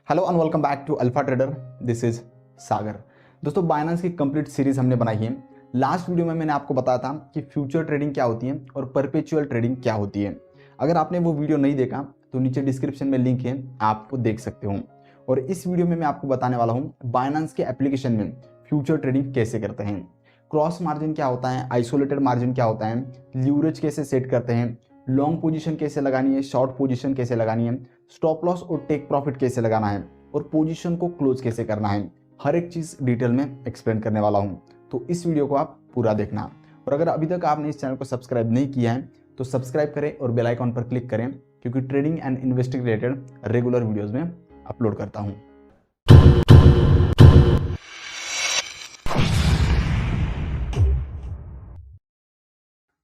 Hello and welcome back to Alpha Trader. This is Sagar. दोस्तों, Binance की complete series हमने बनाई है। लास्ट वीडियो में मैंने आपको बताया था कि फ्यूचर ट्रेडिंग क्या होती है और परपेचुअल ट्रेडिंग क्या होती है। अगर आपने वो वीडियो नहीं देखा तो नीचे डिस्क्रिप्शन में लिंक है, आप देख सकते हो। और इस वीडियो में मैं आपको बताने वाला हूँ बाइनेंस के एप्लीकेशन में फ्यूचर ट्रेडिंग कैसे करते हैं, क्रॉस मार्जिन क्या होता है, आइसोलेटेड मार्जिन क्या होता है, लीवरेज कैसे सेट करते हैं, लॉन्ग पोजीशन कैसे लगानी है, शॉर्ट पोजीशन कैसे लगानी है, स्टॉप लॉस और टेक प्रॉफिट कैसे लगाना है और पोजीशन को क्लोज कैसे करना है। हर एक चीज़ डिटेल में एक्सप्लेन करने वाला हूं, तो इस वीडियो को आप पूरा देखना। और अगर अभी तक आपने इस चैनल को सब्सक्राइब नहीं किया है तो सब्सक्राइब करें और बेल आइकॉन पर क्लिक करें, क्योंकि trading and investing related regular videos में अपलोड करता हूँ।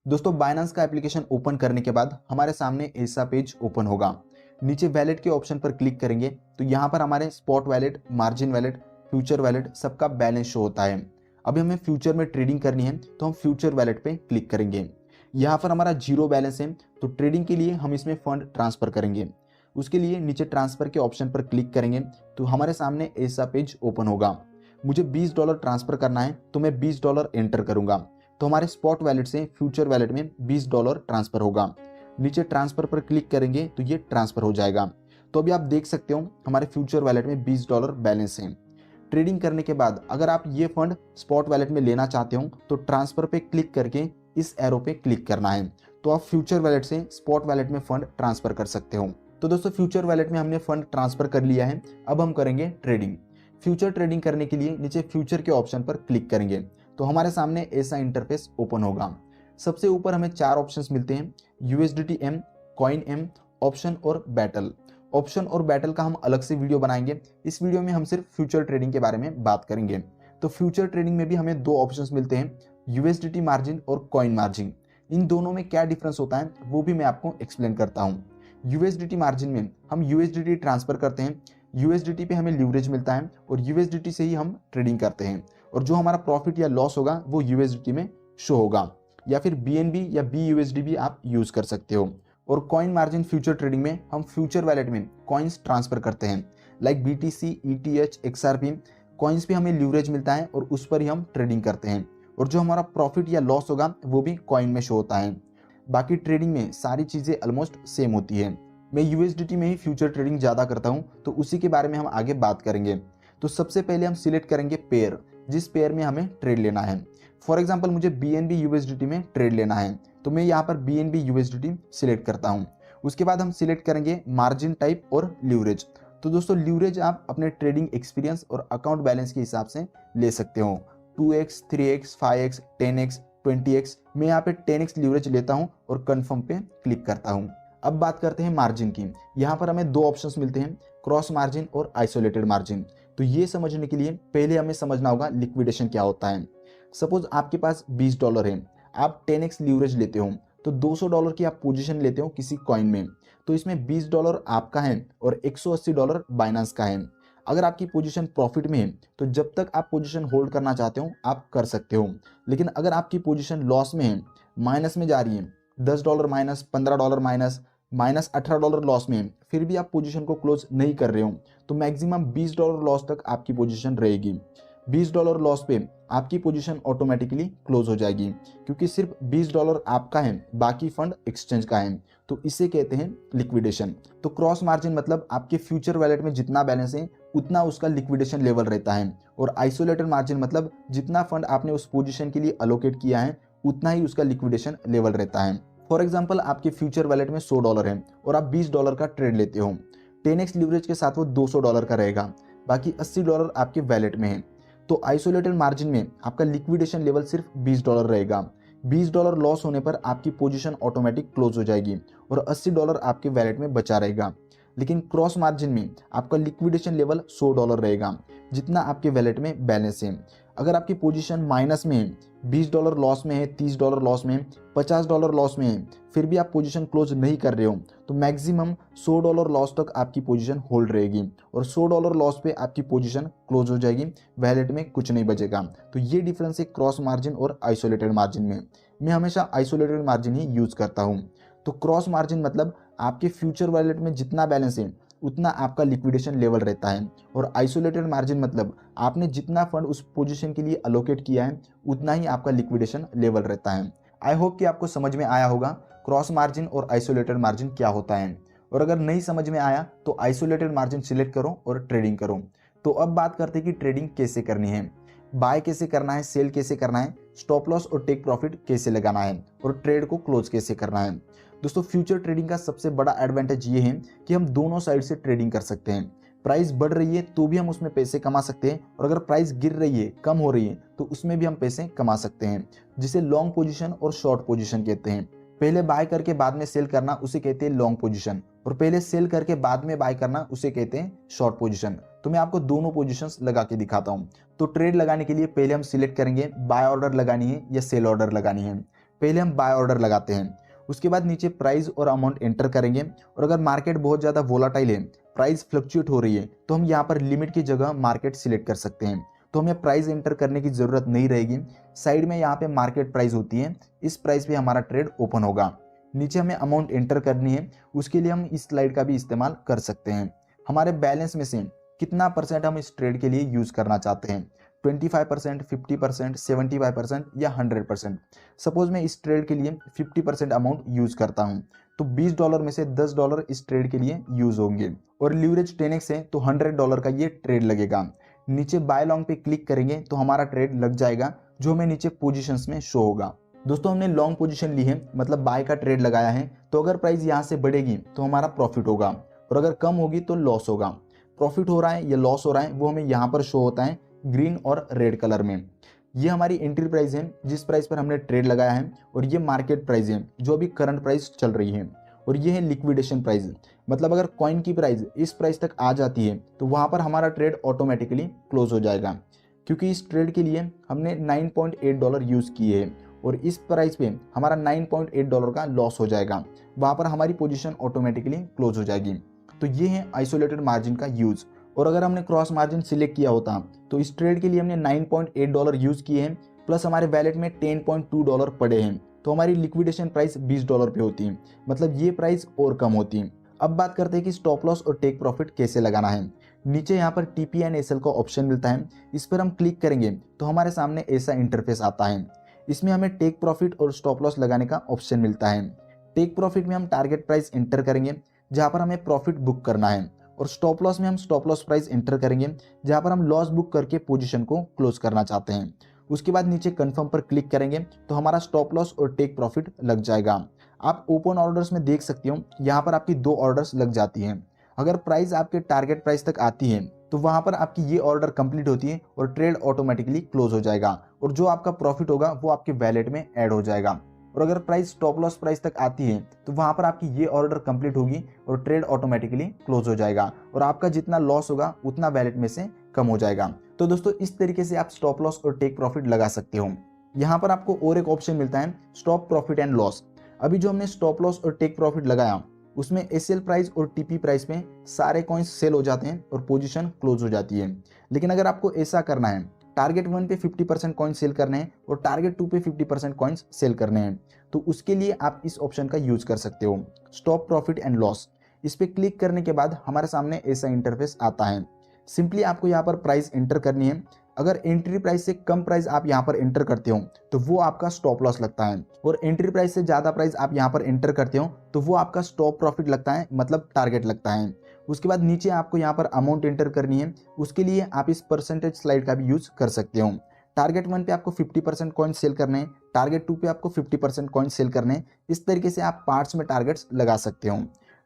दोस्तों, बाइनेंस का एप्लीकेशन ओपन करने के बाद हमारे सामने ऐसा पेज ओपन होगा। नीचे वैलेट के ऑप्शन पर क्लिक करेंगे तो यहाँ पर हमारे spot wallet, margin wallet, future wallet सबका बैलेंस शो होता है। अभी हमें फ्यूचर में ट्रेडिंग करनी है तो हम फ्यूचर वैलेट पे क्लिक करेंगे। यहाँ पर हमारा जीरो बैलेंस है तो ट्रेडिंग के लिए हम इसमें फंड ट्रांसफर करेंगे। उसके लिए नीचे ट्रांसफर के ऑप्शन पर क्लिक करेंगे तो हमारे सामने ऐसा पेज ओपन होगा। मुझे $20 ट्रांसफर करना है तो मैं $20 एंटर करूंगा तो हमारे स्पॉट वैलेट से फ्यूचर वैलेट में $20 ट्रांसफर होगा। नीचे ट्रांसफर पर क्लिक करेंगे तो ये ट्रांसफर हो जाएगा। तो अभी आप देख सकते हो हमारे फ्यूचर वैलेट में $20 बैलेंस है। ट्रेडिंग करने के बाद अगर आप ये फंड स्पॉट वैलेट में लेना चाहते हो तो ट्रांसफर पे क्लिक करके इस एरो पे क्लिक करना है, तो आप फ्यूचर वैलेट से स्पॉट वैलेट में फंड ट्रांसफर कर सकते हो। तो दोस्तों, फ्यूचर वैलेट में हमने फंड ट्रांसफर कर लिया है। अब हम करेंगे ट्रेडिंग। फ्यूचर ट्रेडिंग करने के लिए नीचे फ्यूचर के ऑप्शन पर क्लिक करेंगे तो हमारे सामने ऐसा इंटरफेस ओपन होगा। सबसे ऊपर हमें 4 ऑप्शंस मिलते हैं, USDT M, coin M, option और बैटल। ऑप्शन और बैटल का हम अलग से वीडियो बनाएंगे। इस वीडियो में हम सिर्फ फ्यूचर ट्रेडिंग के बारे में बात करेंगे। तो फ्यूचर ट्रेडिंग में भी हमें 2 ऑप्शंस मिलते हैं, USDT मार्जिन और कॉइन मार्जिन। इन दोनों में क्या डिफरेंस होता है वो भी मैं आपको एक्सप्लेन करता हूँ। USDT मार्जिन में हम USDT ट्रांसफर करते हैं, USDT पे हमें लीवरेज मिलता है और USDT से ही हम ट्रेडिंग करते हैं, और जो हमारा प्रॉफिट या लॉस होगा वो USDT में शो होगा, या फिर BNB या BUSD भी आप यूज कर सकते हो। और कॉइन मार्जिन फ्यूचर ट्रेडिंग में हम फ्यूचर वैलेट में कॉइन्स ट्रांसफर करते हैं, like BTC, ETH, XRP। Coins पे हमें लीवरेज मिलता है और उस पर ही हम ट्रेडिंग करते हैं, और जो हमारा प्रॉफिट या लॉस होगा वो भी कॉइन में शो होता है। बाकी ट्रेडिंग में सारी चीज़ें ऑलमोस्ट सेम होती है। मैं USDT में ही फ्यूचर ट्रेडिंग ज़्यादा करता हूँ तो उसी के बारे में हम आगे बात करेंगे। तो सबसे पहले हम सिलेक्ट करेंगे पेयर, जिस पेयर में हमें ट्रेड लेना है। फॉर एग्जांपल मुझे BNB USDT में ट्रेड लेना है तो मैं यहाँ पर BNB USDT सिलेक्ट करता हूँ। उसके बाद हम सिलेक्ट करेंगे मार्जिन टाइप और लीवरेज। तो दोस्तों, लीवरेज आप अपने ट्रेडिंग एक्सपीरियंस और अकाउंट बैलेंस के हिसाब से ले सकते हो। 2x, 3x, 5x, 10x, 20x। मैं यहाँ पे 10x लीवरेज लेता हूँ और कन्फर्म पे क्लिक करता हूँ। अब बात करते हैं मार्जिन की। यहाँ पर हमें 2 ऑप्शंस मिलते हैं, क्रॉस मार्जिन और आइसोलेटेड मार्जिन। तो ये समझने के लिए पहले हमें समझना होगा लिक्विडेशन क्या होता है। सपोज आपके पास $20 है, आप 10x लीवरेज लेते हो तो $200 की आप पोजीशन लेते हो किसी कॉइन में, तो इसमें $20 आपका है और $180 बाइनेंस का है। अगर आपकी पोजीशन प्रॉफिट में है तो जब तक आप पोजीशन होल्ड करना चाहते हो आप कर सकते हो, लेकिन अगर आपकी पोजीशन लॉस में है, माइनस में जा रही है, $10 माइनस, $15 माइनस, -$18 लॉस में, फिर भी आप पोजीशन को क्लोज नहीं कर रहे हो तो मैक्सिमम $20 लॉस तक आपकी पोजीशन रहेगी। $20 लॉस पे आपकी पोजीशन ऑटोमेटिकली क्लोज हो जाएगी, क्योंकि सिर्फ $20 आपका है, बाकी फंड एक्सचेंज का है। तो इसे कहते हैं लिक्विडेशन। तो क्रॉस मार्जिन मतलब आपके फ्यूचर वैलेट में जितना बैलेंस है उतना उसका लिक्विडेशन लेवल रहता है, और आइसोलेटेड मार्जिन मतलब जितना फंड आपने उस पोजीशन के लिए अलोकेट किया है उतना ही उसका लिक्विडेशन लेवल रहता है। फॉर एग्जाम्पल आपके फ्यूचर वैलेट में $100 है और आप $20 का ट्रेड लेते हो, 10x लीवरेज के साथ वो $200 का रहेगा, बाकी $80 आपके वैलेट में है। तो आइसोलेटेड मार्जिन में आपका लिक्विडेशन लेवल सिर्फ $20 रहेगा। $20 लॉस होने पर आपकी पोजीशन ऑटोमेटिक क्लोज हो जाएगी और $80 आपके वैलेट में बचा रहेगा। लेकिन क्रॉस मार्जिन में आपका लिक्विडेशन लेवल $100 रहेगा, जितना आपके वैलेट में बैलेंस है। अगर आपकी पोजीशन माइनस में है, $20 लॉस में है, $30 लॉस में है, $50 लॉस में है, फिर भी आप पोजीशन क्लोज नहीं कर रहे हो तो मैक्सिमम $100 लॉस तक आपकी पोजीशन होल्ड रहेगी, और $100 लॉस पे आपकी पोजीशन क्लोज हो जाएगी, वैलेट में कुछ नहीं बचेगा। तो ये डिफरेंस है क्रॉस मार्जिन और आइसोलेटेड मार्जिन में। मैं हमेशा आइसोलेटेड मार्जिन ही यूज करता हूँ। तो क्रॉस मार्जिन मतलब आपके फ्यूचर वैलेट में जितना बैलेंस है उतना आपका लिक्विडेशन लेवल रहता है। और आइसोलेटेड मार्जिन मतलब आपने जितना फंड उस पोजीशन के लिए अलोकेट किया है उतना ही आपका लिक्विडेशन लेवल रहता है। आई होप कि आपको समझ में आया होगा क्रॉस मार्जिन और आइसोलेटेड मार्जिन क्या होता है। और अगर नहीं समझ में आया तो आइसोलेटेड मार्जिन सिलेक्ट करो और ट्रेडिंग करो। तो अब बात करते हैं कि ट्रेडिंग कैसे करनी है, बाय कैसे करना है, सेल कैसे करना है, स्टॉप लॉस और टेक प्रॉफिट कैसे लगाना है और ट्रेड को क्लोज कैसे करना है। दोस्तों फ्यूचर ट्रेडिंग का सबसे बड़ा एडवांटेज ये है कि हम दोनों साइड से ट्रेडिंग कर सकते हैं। प्राइस बढ़ रही है तो भी हम उसमें पैसे कमा सकते हैं, और अगर प्राइस गिर रही है, कम हो रही है, तो उसमें भी हम पैसे कमा सकते हैं, जिसे लॉन्ग पोजीशन और शॉर्ट पोजीशन कहते हैं। पहले बाय करके बाद में सेल करना उसे कहते हैं लॉन्ग पोजीशन, और पहले सेल करके बाद में बाय करना उसे कहते हैं शॉर्ट पोजीशन। तो मैं आपको दोनों पोजीशंस लगा के दिखाता हूं। तो ट्रेड लगाने के लिए पहले हम सिलेक्ट करेंगे बाय ऑर्डर लगानी है या सेल ऑर्डर लगानी है। पहले हम बाय ऑर्डर लगाते हैं, उसके बाद नीचे प्राइस और अमाउंट एंटर करेंगे। और अगर मार्केट बहुत ज़्यादा वोलाटाइल है, प्राइस फ्लक्चुएट हो रही है, तो हम यहाँ पर लिमिट की जगह मार्केट सिलेक्ट कर सकते हैं। तो हमें प्राइस एंटर करने की ज़रूरत नहीं रहेगी, साइड में यहाँ पे मार्केट प्राइस होती है, इस प्राइस पे हमारा ट्रेड ओपन होगा। नीचे हमें अमाउंट एंटर करनी है, उसके लिए हम इस स्लाइड का भी इस्तेमाल कर सकते हैं। हमारे बैलेंस में से कितना परसेंट हम इस ट्रेड के लिए यूज़ करना चाहते हैं, 25%, 50%, 75% या 100%। सपोज मैं इस ट्रेड के लिए 50% अमाउंट यूज़ करता हूं, तो $20 में से $10 इस ट्रेड के लिए यूज़ होंगे। और लीवरेज 10x है तो $100 का ये ट्रेड लगेगा। नीचे बाय लॉन्ग पे क्लिक करेंगे तो हमारा ट्रेड लग जाएगा, जो हमें नीचे पोजीशंस में शो होगा। दोस्तों हमने लॉन्ग पोजीशन ली है, मतलब बाय का ट्रेड लगाया है, तो अगर प्राइस यहाँ से बढ़ेगी तो हमारा प्रॉफिट होगा, और अगर कम होगी तो लॉस होगा। प्रॉफिट हो रहा है या लॉस हो रहा है वो हमें यहाँ पर शो होता है ग्रीन और रेड कलर में। ये हमारी एंट्री प्राइस है जिस प्राइस पर हमने ट्रेड लगाया है, और ये मार्केट प्राइस है जो अभी करंट प्राइस चल रही है, और ये है लिक्विडेशन प्राइस। मतलब अगर कॉइन की प्राइस इस प्राइस तक आ जाती है तो वहाँ पर हमारा ट्रेड ऑटोमेटिकली क्लोज हो जाएगा, क्योंकि इस ट्रेड के लिए हमने $9.8 यूज़ किए हैं, और इस प्राइस पे हमारा $9.8 का लॉस हो जाएगा, वहाँ पर हमारी पोजीशन ऑटोमेटिकली क्लोज हो जाएगी। तो ये है आइसोलेटेड मार्जिन का यूज़। और अगर हमने क्रॉस मार्जिन सिलेक्ट किया होता तो इस ट्रेड के लिए हमने $9.8 यूज़ किए हैं, प्लस हमारे वैलेट में $10.2 पड़े हैं, तो हमारी लिक्विडेशन प्राइस $20 पे होती है, मतलब ये प्राइस और कम होती है। अब बात करते हैं कि स्टॉप लॉस और टेक प्रॉफिट कैसे लगाना है। नीचे यहाँ पर TP एंड SL का ऑप्शन मिलता है, इस पर हम क्लिक करेंगे तो हमारे सामने ऐसा इंटरफेस आता है। इसमें हमें टेक प्रॉफिट और स्टॉप लॉस लगाने का ऑप्शन मिलता है। टेक प्रॉफिट में हम टारगेट प्राइस एंटर करेंगे जहाँ पर हमें प्रॉफिट बुक करना है, और स्टॉप लॉस में हम स्टॉप लॉस प्राइस एंटर करेंगे जहाँ पर हम लॉस बुक करके पोजीशन को क्लोज करना चाहते हैं। उसके बाद नीचे कंफर्म पर क्लिक करेंगे तो हमारा स्टॉप लॉस और टेक प्रॉफिट लग जाएगा। आप ओपन ऑर्डर्स में देख सकते हो, यहाँ पर आपकी 2 ऑर्डर्स लग जाती हैं। अगर प्राइस आपके टारगेट प्राइस तक आती है तो वहाँ पर आपकी ये ऑर्डर कंप्लीट होती है और ट्रेड ऑटोमेटिकली क्लोज हो जाएगा, और जो आपका प्रॉफिट होगा वो आपके वैलेट में ऐड हो जाएगा। और अगर प्राइस स्टॉप लॉस प्राइस तक आती है तो वहाँ पर आपकी ये ऑर्डर कंप्लीट होगी और ट्रेड ऑटोमेटिकली क्लोज हो जाएगा, और आपका जितना लॉस होगा उतना वैलेट में से कम हो जाएगा। तो दोस्तों इस तरीके से आप स्टॉप लॉस और टेक प्रॉफिट लगा सकते हो। यहाँ पर आपको और एक ऑप्शन मिलता है स्टॉप प्रॉफिट एंड लॉस। अभी जो हमने स्टॉप लॉस और टेक प्रॉफिट लगाया उसमें SL प्राइस और TP प्राइस में सारे कॉइन्स सेल हो जाते हैं और पोजीशन क्लोज हो जाती है। लेकिन अगर आपको ऐसा करना है, टारगेट 1 पे 50% कॉइन सेल करने हैं और टारगेट 2 पे 50% कॉइन्स सेल करने हैं, तो उसके लिए आप इस ऑप्शन का यूज कर सकते हो, स्टॉप प्रॉफिट एंड लॉस। इस पे क्लिक करने के बाद हमारे सामने ऐसा इंटरफेस आता है। सिंपली आपको यहाँ पर प्राइस एंटर करनी है। अगर एंट्री प्राइस से कम प्राइस आप यहाँ पर एंटर करते हो तो वो आपका स्टॉप लॉस लगता है, और एंट्री प्राइस से ज़्यादा प्राइस आप यहाँ पर एंटर करते हो तो वो आपका स्टॉप प्रॉफिट लगता है, मतलब टारगेट लगता है। उसके बाद नीचे आपको यहाँ पर अमाउंट एंटर करनी है, उसके लिए आप इस परसेंटेज स्लाइड का भी यूज कर सकते हो। टारगेट 1 पे आपको 50% कॉइन सेल करने हैं, टारगेट 2 पे आपको 50% कॉइन सेल करने हैं। इस तरीके से आप पार्ट्स में टारगेट्स लगा सकते हो।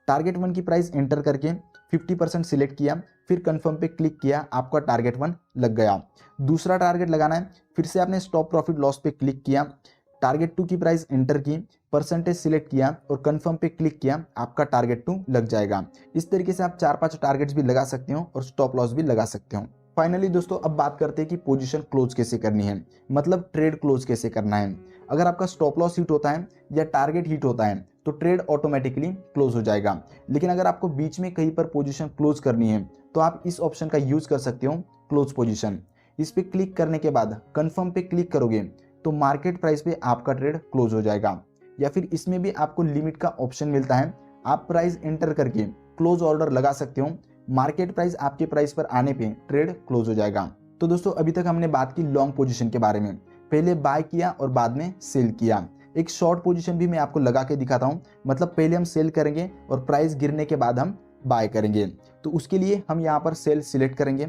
टारगेट 1 की प्राइस एंटर करके 50% सिलेक्ट किया, फिर कंफर्म पे क्लिक किया, आपका टारगेट 1 लग गया। दूसरा टारगेट लगाना है, फिर से आपने स्टॉप प्रॉफिट लॉस पे क्लिक किया, टारगेट 2 की प्राइस एंटर की, परसेंटेज सिलेक्ट किया और कंफर्म पे क्लिक किया, आपका टारगेट 2 लग जाएगा। इस तरीके से आप 4-5 टारगेट्स भी लगा सकते हो और स्टॉप लॉस भी लगा सकते हो। फाइनली दोस्तों अब बात करते हैं कि पोजीशन क्लोज कैसे करनी है, मतलब ट्रेड क्लोज कैसे करना है। अगर आपका स्टॉप लॉस हिट होता है या टारगेट हिट होता है तो ट्रेड ऑटोमेटिकली क्लोज हो जाएगा। लेकिन अगर आपको बीच में कहीं पर पोजीशन क्लोज करनी है तो आप इस ऑप्शन का यूज कर सकते हो, क्लोज पोजीशन। इस पे क्लिक करने के बाद कंफर्म पे क्लिक करोगे तो मार्केट प्राइस पे आपका ट्रेड क्लोज हो जाएगा। या फिर इसमें भी आपको लिमिट का ऑप्शन मिलता है, आप प्राइस एंटर करके क्लोज ऑर्डर लगा सकते हो। मार्केट प्राइस आपके प्राइस पर आने पे ट्रेड क्लोज हो जाएगा। तो दोस्तों अभी तक हमने बात की लॉन्ग पोजीशन के बारे में, पहले बाय किया और बाद में सेल किया। एक शॉर्ट पोजीशन भी मैं आपको लगा के दिखाता हूँ, मतलब पहले हम सेल करेंगे और प्राइस गिरने के बाद हम बाय करेंगे। तो उसके लिए हम यहाँ पर सेल सिलेक्ट करेंगे,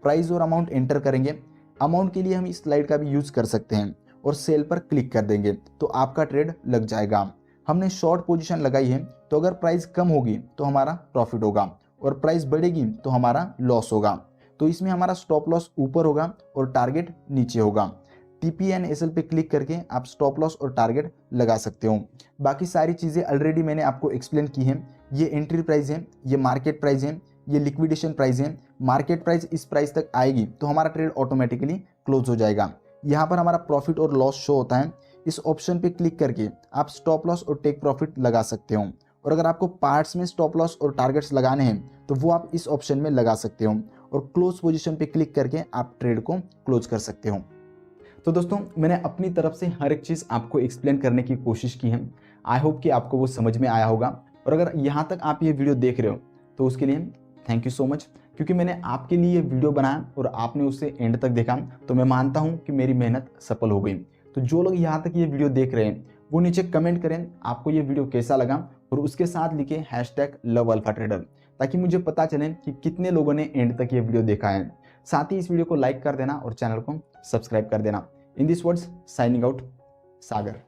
प्राइस और अमाउंट एंटर करेंगे। अमाउंट के लिए हम इस स्लाइड का भी यूज कर सकते हैं और सेल पर क्लिक कर देंगे तो आपका ट्रेड लग जाएगा। हमने शॉर्ट पोजीशन लगाई है, तो अगर प्राइस कम होगी तो हमारा प्रॉफिट होगा और प्राइस बढ़ेगी तो हमारा लॉस होगा। तो इसमें हमारा स्टॉप लॉस ऊपर होगा और टारगेट नीचे होगा। TPNSL पे क्लिक करके आप स्टॉप लॉस और टारगेट लगा सकते हो। बाकी सारी चीज़ें ऑलरेडी मैंने आपको एक्सप्लेन की हैं। ये एंट्री प्राइस है, ये मार्केट प्राइस है, ये लिक्विडेशन प्राइस है। मार्केट प्राइस इस प्राइस तक आएगी तो हमारा ट्रेड ऑटोमेटिकली क्लोज हो जाएगा। यहाँ पर हमारा प्रॉफिट और लॉस शो होता है। इस ऑप्शन पे क्लिक करके आप स्टॉप लॉस और टेक प्रॉफिट लगा सकते हो। और अगर आपको पार्ट्स में स्टॉप लॉस और टारगेट्स लगाने हैं तो वो आप इस ऑप्शन में लगा सकते हो और क्लोज पोजीशन पे क्लिक करके आप ट्रेड को क्लोज कर सकते हो। तो दोस्तों मैंने अपनी तरफ से हर एक चीज़ आपको एक्सप्लेन करने की कोशिश की है। आई होप कि आपको वो समझ में आया होगा। और अगर यहाँ तक आप ये वीडियो देख रहे हो तो उसके लिए थैंक यू सो मच, क्योंकि मैंने आपके लिए ये वीडियो बनाया और आपने उसे एंड तक देखा, तो मैं मानता हूँ कि मेरी मेहनत सफल हो गई। तो जो लोग यहाँ तक ये वीडियो देख रहे हैं वो नीचे कमेंट करें आपको ये वीडियो कैसा लगा और उसके साथ लिखे #LoveAlphaTrader, ताकि मुझे पता चले कि कितने लोगों ने एंड तक ये वीडियो देखा है। साथ ही इस वीडियो को लाइक कर देना और चैनल को सब्सक्राइब कर देना। In this words signing out, Sagar.